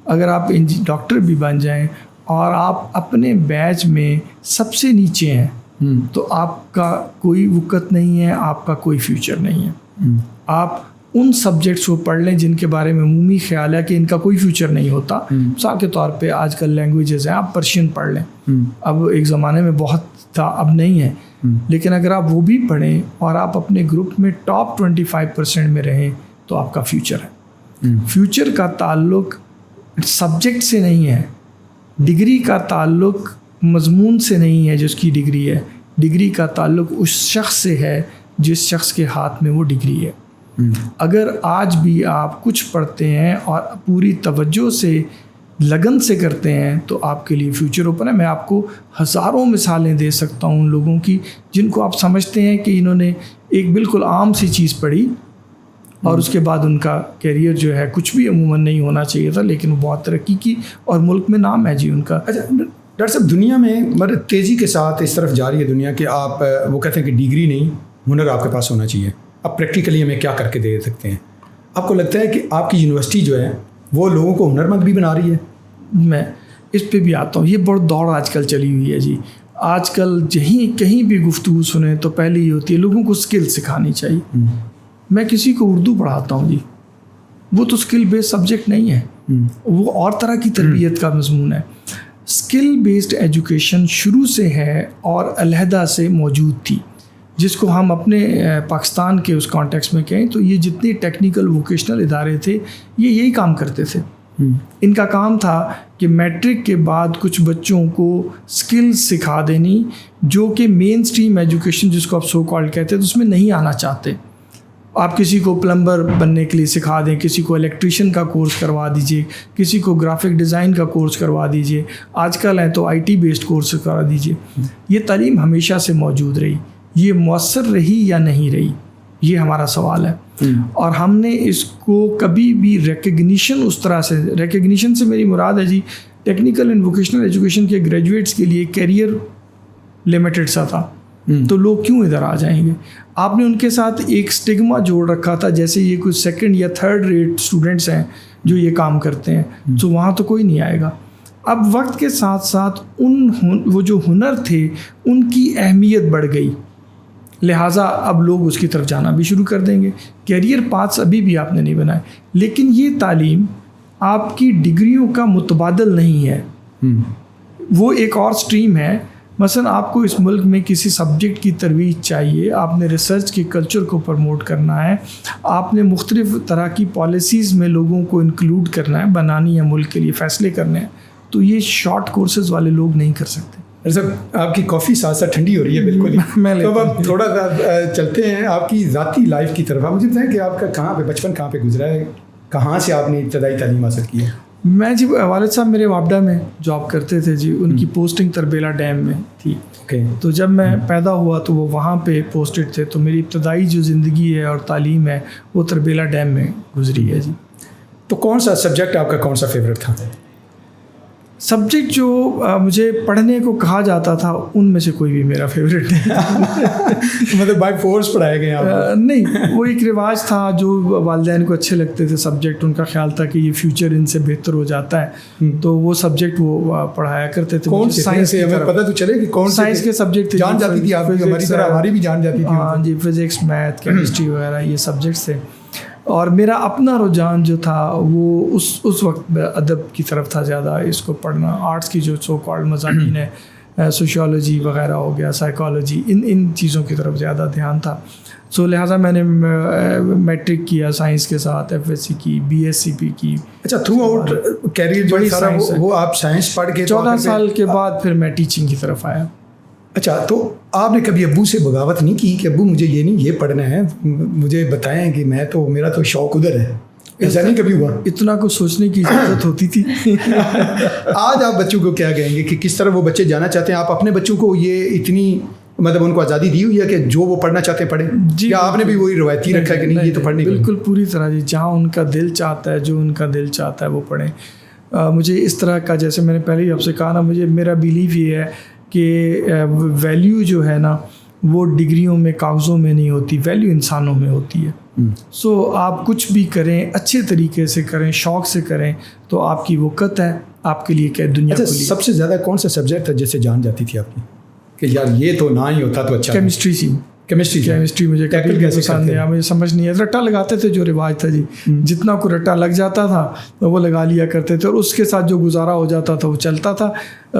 اگر آپ ڈاکٹر بھی بن جائیں اور آپ اپنے بیچ میں سب سے نیچے ہیں تو آپ کا کوئی وقت نہیں ہے, آپ کا کوئی فیوچر نہیں ہے. آپ ان سبجیکٹس کو پڑھ لیں جن کے بارے میں عمومی خیال ہے کہ ان کا کوئی فیوچر نہیں ہوتا. مثال کے طور پہ آج کل لینگویجز ہیں, آپ پرشین پڑھ لیں. اب ایک زمانے میں بہت تھا, اب نہیں ہے, لیکن اگر آپ وہ بھی پڑھیں اور آپ اپنے گروپ میں ٹاپ 25% میں رہیں تو آپ کا فیوچر ہے. فیوچر کا تعلق سبجیکٹ سے نہیں ہے, ڈگری کا تعلق مضمون سے نہیں ہے جس کی ڈگری ہے. ڈگری کا تعلق اس شخص سے ہے جس شخص کے ہاتھ میں وہ ڈگری ہے. اگر آج بھی آپ کچھ پڑھتے ہیں اور پوری توجہ سے لگن سے کرتے ہیں تو آپ کے لیے فیوچر اوپن ہے. میں آپ کو ہزاروں مثالیں دے سکتا ہوں لوگوں کی جن کو آپ سمجھتے ہیں کہ انہوں نے ایک بالکل عام سی چیز پڑھی اور اس کے بعد ان کا کیریئر جو ہے کچھ بھی عموماً نہیں ہونا چاہیے تھا, لیکن وہ بہت ترقی کی اور ملک میں نام ہے جی ان کا. اچھا ڈاکٹر صاحب, دنیا میں مطلب تیزی کے ساتھ اس طرف جا رہی ہے دنیا کہ آپ وہ کہتے ہیں کہ ڈگری نہیں, ہنر آپ کے پاس ہونا چاہیے. اب پریکٹیکلی ہمیں کیا کر کے دے سکتے ہیں؟ آپ کو لگتا ہے کہ آپ کی یونیورسٹی جو ہے وہ لوگوں کو ہنرمند بھی بنا رہی ہے؟ میں اس پہ بھی آتا ہوں. یہ بہت دوڑ آج کل چلی ہوئی ہے جی. آج کل کہیں بھی گفتگو سنیں تو پہلے یہ ہوتی ہے لوگوں کو اسکل سکھانی چاہیے. میں کسی کو اردو پڑھاتا ہوں جی, وہ تو اسکل بیسڈ سبجیکٹ نہیں ہے, وہ اور طرح کی تربیت کا مضمون ہے. اسکل بیسڈ ایجوکیشن شروع سے ہے اور علیحدہ سے موجود تھی, جس کو ہم اپنے پاکستان کے اس کانٹیکس میں کہیں تو یہ جتنے ٹیکنیکل ووکیشنل ادارے تھے یہ یہی کام کرتے تھے. ان کا کام تھا کہ میٹرک کے بعد کچھ بچوں کو اسکل سکھا دینی جو کہ مین اسٹریم ایجوکیشن جس کو آپ سو کالڈ کہتے ہیں تو اس میں نہیں آنا چاہتے. آپ کسی کو پلمبر بننے کے لیے سکھا دیں, کسی کو الیکٹریشین کا کورس کروا دیجئے, کسی کو گرافک ڈیزائن کا کورس کروا دیجئے, آج کل ہیں تو IT بیسڈ کورس کروا دیجئے. یہ تعلیم ہمیشہ سے موجود رہی, یہ مؤثر رہی یا نہیں رہی, یہ ہمارا سوال ہے. اور ہم نے اس کو کبھی بھی ریکگنیشن اس طرح سے, ریکگنیشن سے میری مراد ہے جی ٹیکنیکل اینڈ ووکیشنل ایجوکیشن کے گریجویٹس کے لیے کیریئر لمیٹڈ سا تھا. تو لوگ کیوں ادھر آ جائیں گے؟ آپ نے ان کے ساتھ ایک سٹگما جوڑ رکھا تھا جیسے یہ کوئی سیکنڈ یا تھرڈ ریٹ اسٹوڈنٹس ہیں جو یہ کام کرتے ہیں، تو وہاں تو کوئی نہیں آئے گا۔ اب وقت کے ساتھ ساتھ وہ جو ہنر تھے ان کی اہمیت بڑھ گئی، لہٰذا اب لوگ اس کی طرف جانا بھی شروع کر دیں گے۔ کیریئر پاتھس ابھی بھی آپ نے نہیں بنائے، لیکن یہ تعلیم آپ کی ڈگریوں کا متبادل نہیں ہے، وہ ایک اور سٹریم ہے۔ مثلا آپ کو اس ملک میں کسی سبجیکٹ کی ترویج چاہیے، آپ نے ریسرچ کے کلچر کو پروموٹ کرنا ہے، آپ نے مختلف طرح کی پالیسیز میں لوگوں کو انکلوڈ کرنا ہے، بنانی ہے، ملک کے لیے فیصلے کرنے ہیں، تو یہ شارٹ کورسز والے لوگ نہیں کر سکتے۔ صاحب آپ کی کافی ساتھ ساتھ ٹھنڈی ہو رہی ہے بالکل ہی، تو اب آپ تھوڑا سا چلتے ہیں آپ کی ذاتی لائف کی طرف۔ آپ مجھے بتائیں کہ آپ کا کہاں پہ بچپن کہاں پہ گزرا ہے، کہاں سے آپ نے ابتدائی تعلیم حاصل کی ہے؟ میں جی والد صاحب میرے وابڈا میں جاب کرتے تھے جی، ان کی پوسٹنگ تربیلا ڈیم میں تھی، تو جب میں پیدا ہوا تو وہ وہاں پہ پوسٹڈ تھے، تو میری ابتدائی جو زندگی ہے اور تعلیم ہے وہ تربیلا ڈیم میں گزری ہے جی۔ تو کون سا سبجیکٹ آپ کا کون سا فیوریٹ تھا؟ سبجیکٹ جو مجھے پڑھنے کو کہا جاتا تھا ان میں سے کوئی بھی میرا فیوریٹ نہیں، مطلب بائی فورس پڑھائے گئے آپ؟ نہیں، وہ ایک رواج تھا جو والدین کو اچھے لگتے تھے سبجیکٹ، ان کا خیال تھا کہ یہ فیوچر ان سے بہتر ہو جاتا ہے، تو وہ سبجیکٹ وہ پڑھایا کرتے تھے۔ کون سائنس سے ہمیں پتہ تو چلے کہ کون سائنس کے سبجیکٹ تھے، جان جاتی تھی آپ کی، ہماری طرح ہماری بھی جان جاتی تھی۔ ہاں جی، فزکس، میتھ، کیمسٹری وغیرہ یہ سبجیکٹس تھے، اور میرا اپنا رجحان جو تھا وہ اس وقت ادب کی طرف تھا زیادہ، اس کو پڑھنا، آرٹس کی جو سو کالڈ مضامین ہے، سوشیولوجی وغیرہ ہو گیا، سائیکالوجی، ان چیزوں کی طرف زیادہ دھیان تھا۔ سو لہٰذا میں نے میٹرک کیا سائنس کے ساتھ، ایف ایس سی کی، بی ایس سی پی کی۔ اچھا، تھرو آؤٹ کیریئر جو سارا وہ آپ سائنس پڑھ کے 14 سال کے بعد پھر میں ٹیچنگ کی طرف آیا۔ اچھا، تو آپ نے کبھی ابو سے بغاوت نہیں کی کہ ابو مجھے یہ نہیں یہ پڑھنا ہے، مجھے بتائیں کہ میرا تو شوق ادھر ہے؟ ایسا نہیں کبھی ہوا؟ اتنا کچھ سوچنے کی اجازت ہوتی تھی۔ آج آپ بچوں کو کیا کہیں گے کہ کس طرح وہ بچے جانا چاہتے ہیں؟ آپ اپنے بچوں کو یہ اتنی مطلب ان کو آزادی دی ہوئی ہے کہ جو وہ پڑھنا چاہتے ہیں پڑھیں، یا آپ نے بھی وہی روایتی رکھا ہے کہ نہیں یہ تو پڑھنے؟ بالکل پوری طرح جی، جہاں ان کا دل چاہتا ہے، جو ان کا دل چاہتا ہے وہ پڑھیں۔ مجھے اس طرح کا، جیسے میں نے پہلے ہی آپ سے کہا نا، میرا بیلیف یہ ہے کہ ویلیو جو ہے نا وہ ڈگریوں میں، کاغذوں میں نہیں ہوتی، ویلیو انسانوں میں ہوتی ہے۔ سو آپ کچھ بھی کریں، اچھے طریقے سے کریں، شوق سے کریں، تو آپ کی وقت ہے، آپ کے لیے کیا دنیا کو۔ سب سے زیادہ کون سا سبجیکٹ تھا جیسے جان جاتی تھی آپ کی کہ یار یہ تو نہ ہی ہوتا تو اچھا؟ کیمسٹری سی، کیمسٹری مجھے کبھی پسند نہیں آیا، مجھے سمجھ نہیں آیا۔ رٹا لگاتے تھے جو رواج تھا جی، جتنا کو رٹا لگ جاتا تھا تو وہ لگا لیا کرتے تھے، اور اس کے ساتھ جو گزارا ہو جاتا تھا وہ چلتا تھا،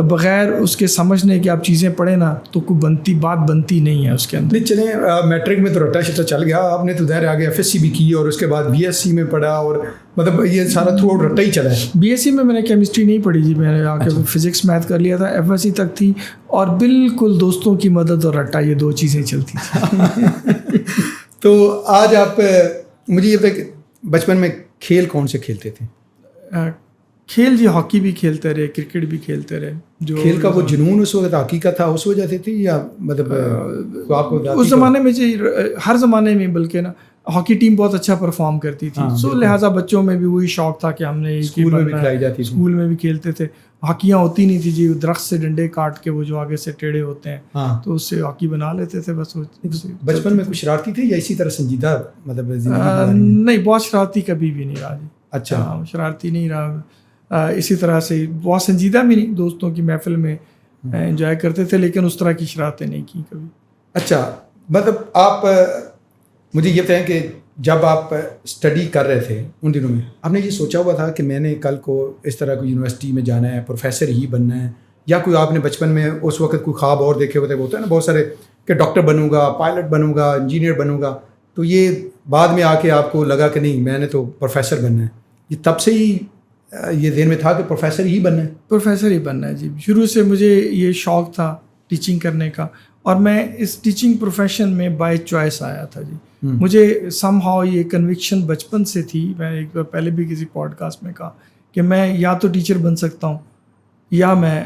بغیر اس کے سمجھنے کہ آپ چیزیں پڑھیں نا تو کوئی بات بنتی نہیں ہے اس کے اندر۔ نہیں چلیں، میٹرک میں تو رٹا شٹا چل گیا، آپ نے تو ظاہر آگے ایف ایس سی بھی کی اور اس کے بعد بی ایس سی میں پڑھا، اور مطلب یہ سارا تھرو آؤٹ رٹا ہی چلا ہے۔ بی ایس سی میں نے کیمسٹری نہیں پڑھی جی، میں نے آ کے فزکس میتھ کر لیا تھا، ایف ایس سی تک تھی، اور بالکل دوستوں کی مدد اور رٹا، یہ دو چیزیں چلتی تھیں۔ تو آج آپ مجھے یہ بتائیں کہ بچپن میں کھیل کون سے کھیلتے تھے؟ کھیل جی ہاکی بھی کھیلتے رہے، کرکٹ بھی کھیلتے رہے۔ جو کھیل کا وہ جنون اس وقت ہاکی کا تھا اس وجہ سے تھی، یا مطلب آپ کو اس زمانے میں جی، ہر زمانے میں بلکہ نا ہاکی ٹیم بہت اچھا پرفارم کرتی تھی، سو لہٰذا بچوں میں بھی وہی شوق تھا کہ ہم نے اسکول میں بھی کھلائی جاتی، اسکول میں بھی کھیلتے تھے۔ ہاکیاں ہوتی نہیں تھی جی، درخت سے ڈنڈے کاٹ کے وہ جو آگے سے ٹیڑھے ہوتے ہیں تو اس سے ہاکی بنا لیتے تھے بس۔ بچپن میں کچھ شرارتی تھے یا اسی طرح سنجیدہ مطلب؟ نہیں، بہت شرارتی کبھی بھی نہیں رہا جی۔ اچھا، شرارتی نہیں رہا، اسی طرح سے بہت سنجیدہ بھی نہیں، دوستوں کی محفل میں انجوائے کرتے تھے، لیکن اس طرح کی شرارتیں نہیں کی کبھی۔ اچھا، مطلب آپ مجھے یہ بتائیں کہ جب آپ اسٹڈی کر رہے تھے ان دنوں میں آپ نے یہ سوچا ہوا تھا کہ میں نے کل کو اس طرح کو یونیورسٹی میں جانا ہے، پروفیسر ہی بننا ہے، یا کوئی آپ نے بچپن میں اس وقت کوئی خواب اور دیکھے ہوتے ہیں نا بہت سارے کہ ڈاکٹر بنوں گا، پائلٹ بنوں گا، انجینئر بنوں گا، تو یہ بعد میں آ کے آپ کو لگا کہ نہیں میں نے تو پروفیسر بننا ہے؟ یہ تب سے ہی یہ ذہن میں تھا کہ پروفیسر ہی بننا ہے؟ پروفیسر ہی بننا ہے جی، شروع سے مجھے یہ شوق تھا ٹیچنگ کرنے کا، اور میں اس ٹیچنگ پروفیشن میں بائی چوائس آیا تھا جی۔ مجھے سم ہاؤ یہ کنوکشن بچپن سے تھی، میں ایک بار پہلے بھی کسی پوڈ کاسٹ میں کہا کہ میں یا تو ٹیچر بن سکتا ہوں یا میں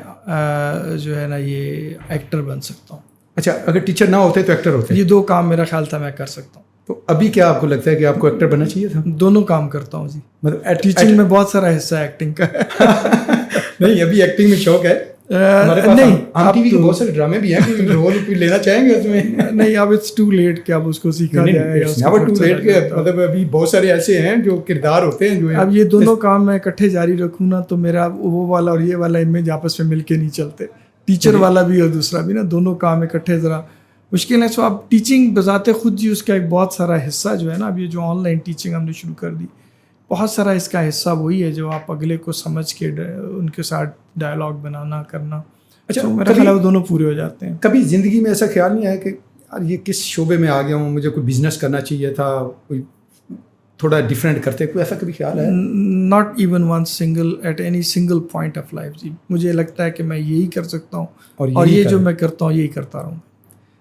جو ہے نا یہ ایکٹر بن سکتا ہوں۔ اچھا، اگر ٹیچر نہ ہوتے تو ایکٹر ہوتے؟ یہ دو کام میرا خیال تھا میں کر سکتا ہوں۔ تو ابھی کیا آپ کو لگتا ہے کہ آپ کو ایکٹر بننا چاہیے تھا؟ دونوں کام کرتا ہوں جی، مطلب ٹیچنگ میں بہت سارا حصہ ایکٹنگ کا ہے۔ نہیں، ابھی ایکٹنگ میں شوق ہے؟ نہیں ہم ٹی وی کے بہت سارے ڈرامے بھی ہیں, کوئی رول کوئی لینا چاہیں گے اس میں؟ نہیں, اب اٹس ٹو لیٹ کہ اب اس کو سیکھا جائے. مطلب ابھی بہت سارے ایسے ہیں جو کردار ہوتے ہیں جو اب یہ دونوں کام میں اکٹھے جاری رکھوں نا تو میرا وہ والا اور یہ والا امیج آپس میں مل کے نہیں چلتے, ٹیچر والا بھی اور دوسرا بھی نا, دونوں کام اکٹھے ذرا مشکل ہے. سو اب ٹیچنگ بذات خود جی اس کا ایک بہت سارا حصہ جو ہے نا, اب یہ جو آن لائن ٹیچنگ ہم نے شروع کر دی, بہت سارا اس کا حصہ وہی ہے جو آپ اگلے کو سمجھ کے ان کے ساتھ ڈائلاگ بنانا کرنا. اچھا, میرا خیال ہے وہ دونوں پورے ہو جاتے ہیں. کبھی زندگی میں ایسا خیال نہیں آیا کہ یار یہ کس شعبے میں آ گیا ہوں, مجھے کوئی بزنس کرنا چاہیے تھا, کوئی تھوڑا ڈفرینٹ کرتے, کوئی ایسا کبھی خیال ہے؟ Not even one single at any single point of life. جی مجھے لگتا ہے کہ میں یہی کر سکتا ہوں اور یہ جو میں کرتا ہوں یہی کرتا رہوں.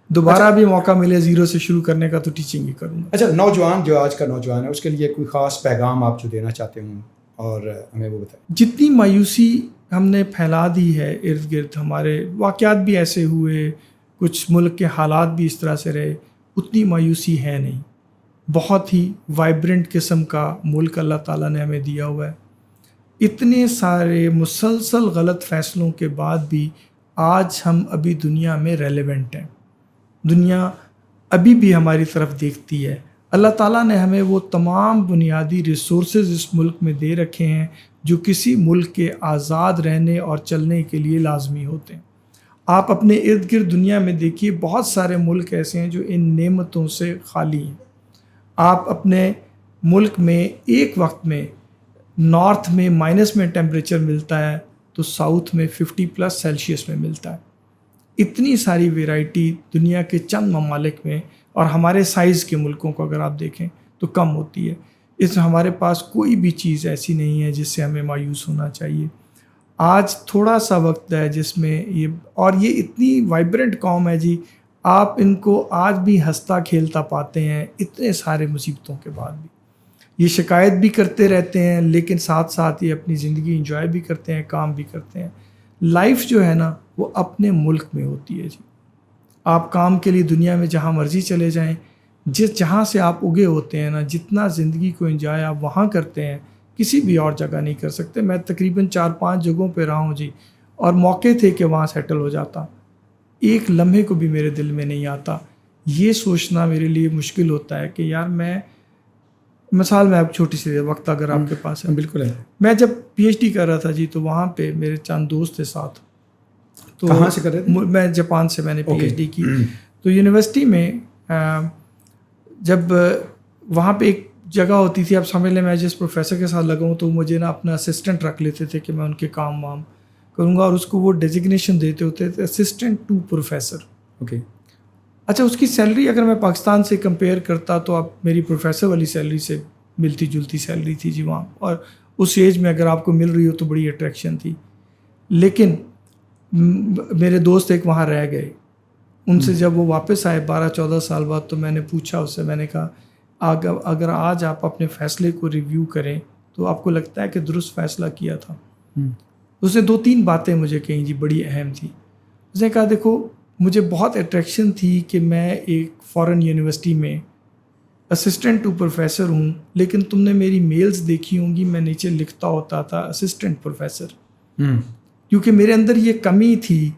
دوبارہ بھی موقع ملے زیرو سے شروع کرنے کا تو ٹیچنگ ہی کروں گا. اچھا, نوجوان جو آج کا نوجوان ہے اس کے لیے کوئی خاص پیغام آپ جو دینا چاہتے ہوں اور ہمیں وہ بتائیں. جتنی مایوسی ہم نے پھیلا دی ہے ارد گرد, ہمارے واقعات بھی ایسے ہوئے, کچھ ملک کے حالات بھی اس طرح سے رہے, اتنی مایوسی ہے نہیں. بہت ہی وائبرنٹ قسم کا ملک اللہ تعالیٰ نے ہمیں دیا ہوا ہے. اتنے سارے مسلسل غلط فیصلوں کے بعد بھی آج ہم ابھی دنیا میں ریلیونٹ ہیں. دنیا ابھی بھی ہماری طرف دیکھتی ہے. اللہ تعالیٰ نے ہمیں وہ تمام بنیادی ریسورسز اس ملک میں دے رکھے ہیں جو کسی ملک کے آزاد رہنے اور چلنے کے لیے لازمی ہوتے ہیں. آپ اپنے ارد گرد دنیا میں دیکھیے, بہت سارے ملک ایسے ہیں جو ان نعمتوں سے خالی ہیں. آپ اپنے ملک میں ایک وقت میں نارتھ میں مائنس میں ٹیمپریچر ملتا ہے تو ساؤتھ میں 50+ سیلسیس میں ملتا ہے. اتنی ساری ویرائٹی دنیا کے چند ممالک میں, اور ہمارے سائز کے ملکوں کو اگر آپ دیکھیں تو کم ہوتی ہے. اس میں ہمارے پاس کوئی بھی چیز ایسی نہیں ہے جس سے ہمیں مایوس ہونا چاہیے. آج تھوڑا سا وقت ہے جس میں یہ اتنی وائبرنٹ قوم ہے جی, آپ ان کو آج بھی ہنستا کھیلتا پاتے ہیں اتنے سارے مصیبتوں کے بعد بھی. یہ شکایت بھی کرتے رہتے ہیں لیکن ساتھ ساتھ یہ اپنی زندگی انجوائے بھی کرتے ہیں, کام بھی کرتے ہیں. لائف جو ہے نا وہ اپنے ملک میں ہوتی ہے جی. آپ کام کے لیے دنیا میں جہاں مرضی چلے جائیں, جہاں سے آپ اگے ہوتے ہیں نا, جتنا زندگی کو انجوائے آپ وہاں کرتے ہیں کسی بھی اور جگہ نہیں کر سکتے. میں تقریباً 4-5 جگہوں پہ رہا ہوں جی, اور موقع تھے کہ وہاں سیٹل ہو جاتا, ایک لمحے کو بھی میرے دل میں نہیں آتا. یہ سوچنا میرے لیے مشکل ہوتا ہے کہ یار مثال میں اب چھوٹی سی وقت اگر آپ کے پاس ہے. بالکل ہے. میں جب PhD کر رہا تھا جی, تو وہاں پہ میرے چند دوست تھے ساتھ. تو کہاں سے کر رہے تھے؟ میں جاپان سے میں نے PhD کی. تو یونیورسٹی میں جب وہاں پہ ایک جگہ ہوتی تھی, اب سمجھ لیں میں جس پروفیسر کے ساتھ لگا ہوں تو مجھے نا اپنا اسسٹنٹ رکھ لیتے تھے کہ میں ان کے کام وام کروں گا, اور اس کو وہ ڈیزگنیشن دیتے ہوتے تھے اسسٹنٹ ٹو پروفیسر. اوکے. اچھا, اس کی سیلری اگر میں پاکستان سے کمپیئر کرتا تو اب میری پروفیسر والی سیلری سے ملتی جلتی سیلری تھی جی وہاں, اور اس ایج میں اگر آپ کو مل رہی ہو تو بڑی اٹریکشن تھی. لیکن میرے دوست ایک وہاں رہ گئے, ان سے جب وہ واپس آئے 12-14 سال بعد, تو میں نے پوچھا اس سے, میں نے کہا اگر آج آپ اپنے فیصلے کو ریویو کریں تو آپ کو لگتا ہے کہ درست فیصلہ کیا تھا؟ اس نے 2-3 باتیں مجھے کہیں جی بڑی اہم تھی. اس نے کہا دیکھو مجھے بہت اٹریکشن تھی کہ میں ایک فارن یونیورسٹی میں اسسٹنٹ ٹو پروفیسر ہوں, لیکن تم نے میری میلز دیکھی ہوں گی, میں نیچے لکھتا ہوتا تھا اسسٹنٹ پروفیسر, کیونکہ میرے اندر یہ کمی تھی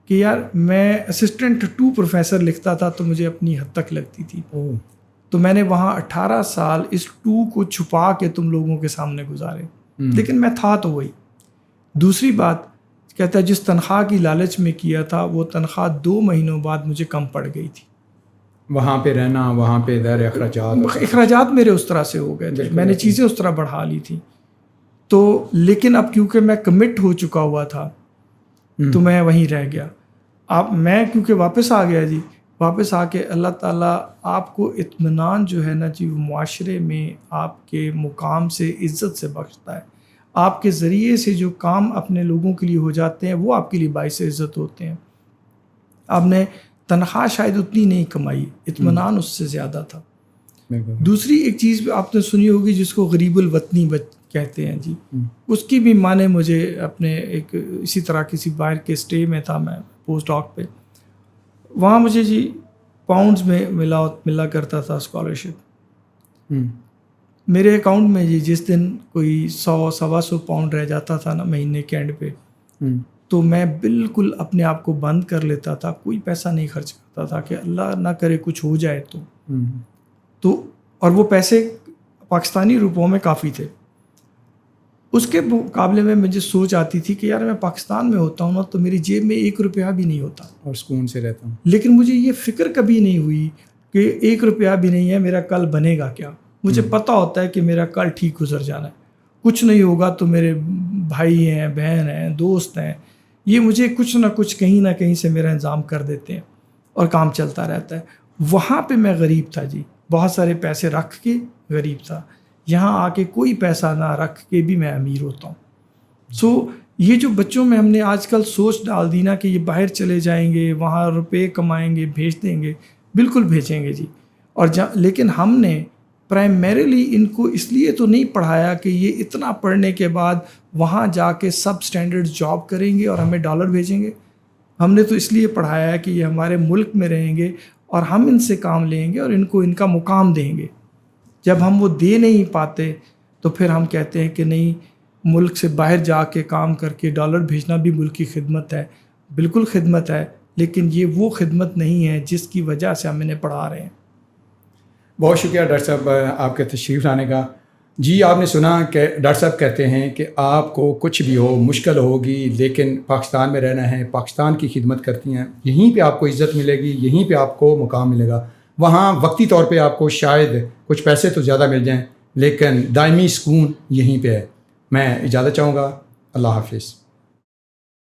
کہ یار میں اسسٹنٹ ٹو پروفیسر لکھتا تھا تو مجھے اپنی حد تک لگتی تھی. تو میں نے وہاں 18 سال اس 2 کو چھپا کے تم لوگوں کے سامنے گزارے, لیکن میں تھا تو وہی. دوسری بات کہتا ہے جس تنخواہ کی لالچ میں کیا تھا وہ تنخواہ 2 مہینوں بعد مجھے کم پڑ گئی تھی. وہاں پہ رہنا, وہاں پہ دیر اخراجات میرے اس طرح سے ہو گئے تھے, میں نے چیزیں اس طرح بڑھا لی تھی. تو لیکن اب کیونکہ میں کمٹ ہو چکا ہوا تھا تو میں وہیں رہ گیا. اب میں کیونکہ واپس آ گیا جی, واپس آ کے اللہ تعالیٰ آپ کو اطمینان جو ہے نا جی وہ معاشرے میں آپ کے مقام سے عزت سے بخشتا ہے. آپ کے ذریعے سے جو کام اپنے لوگوں کے لیے ہو جاتے ہیں وہ آپ کے لیے باعث عزت ہوتے ہیں. آپ نے تنخواہ شاید اتنی نہیں کمائی, اطمینان اس سے زیادہ تھا. دوسری ایک چیز آپ نے سنی ہوگی جس کو غریب الوطنی کہتے ہیں جی, اس کی بھی معنی مجھے اپنے ایک اسی طرح کسی باہر کے اسٹے میں تھا میں پوسٹ ڈاک پہ, وہاں مجھے جی پاؤنڈز میں ملا کرتا تھا اسکالرشپ. میرے اکاؤنٹ میں جی جس دن کوئی 100-125 پاؤنڈ رہ جاتا تھا نا مہینے کے اینڈ پہ, تو میں بالکل اپنے آپ کو بند کر لیتا تھا, کوئی پیسہ نہیں خرچ کرتا تھا کہ اللہ نہ کرے کچھ ہو جائے تو اور وہ پیسے پاکستانی روپوں میں کافی تھے. اس کے مقابلے میں مجھے سوچ آتی تھی کہ یار میں پاکستان میں ہوتا ہوں نا تو میری جیب میں 1 روپیہ بھی نہیں ہوتا اور سکون سے رہتا ہوں. لیکن مجھے یہ فکر کبھی نہیں ہوئی کہ 1 روپیہ بھی نہیں ہے, میرا کل بنے گا کیا. مجھے پتہ ہوتا ہے کہ میرا کل ٹھیک گزر جانا ہے, کچھ نہیں ہوگا تو میرے بھائی ہیں, بہن ہیں, دوست ہیں, یہ مجھے کچھ نہ کچھ کہیں نہ کہیں سے میرا انتظام کر دیتے ہیں اور کام چلتا رہتا ہے. وہاں پہ میں غریب تھا جی, بہت سارے پیسے رکھ کے غریب تھا. یہاں آ کے کوئی پیسہ نہ رکھ کے بھی میں امیر ہوتا ہوں. سو یہ جو بچوں میں ہم نے آج کل سوچ ڈال دی نا کہ یہ باہر چلے جائیں گے, وہاں روپے کمائیں گے, بھیج دیں گے, بالکل بھیجیں گے جی. اور لیکن ہم نے پرائمریلی ان کو اس لیے تو نہیں پڑھایا کہ یہ اتنا پڑھنے کے بعد وہاں جا کے سب اسٹینڈرڈ جاب کریں گے اور ہمیں ڈالر بھیجیں گے. ہم نے تو اس لیے پڑھایا ہے کہ یہ ہمارے ملک میں رہیں گے اور ہم ان سے کام لیں گے اور ان کو ان کا مقام دیں گے. جب ہم وہ دے نہیں پاتے تو پھر ہم کہتے ہیں کہ نہیں, ملک سے باہر جا کے کام کر کے ڈالر بھیجنا بھی ملک کی خدمت ہے. بالکل خدمت ہے, لیکن یہ وہ خدمت نہیں ہے جس کی وجہ سے ہم انہیں پڑھا رہے ہیں. بہت شکریہ ڈاکٹر صاحب آپ کے تشریف لانے کا. جی آپ نے سنا کہ ڈاکٹر صاحب کہتے ہیں کہ آپ کو کچھ بھی ہو, مشکل ہوگی, لیکن پاکستان میں رہنا ہے, پاکستان کی خدمت کرتی ہیں, یہیں پہ آپ کو عزت ملے گی, یہیں پہ آپ کو مقام ملے گا. وہاں وقتی طور پہ آپ کو شاید کچھ پیسے تو زیادہ مل جائیں, لیکن دائمی سکون یہیں پہ ہے. میں اجازت چاہوں گا. اللہ حافظ.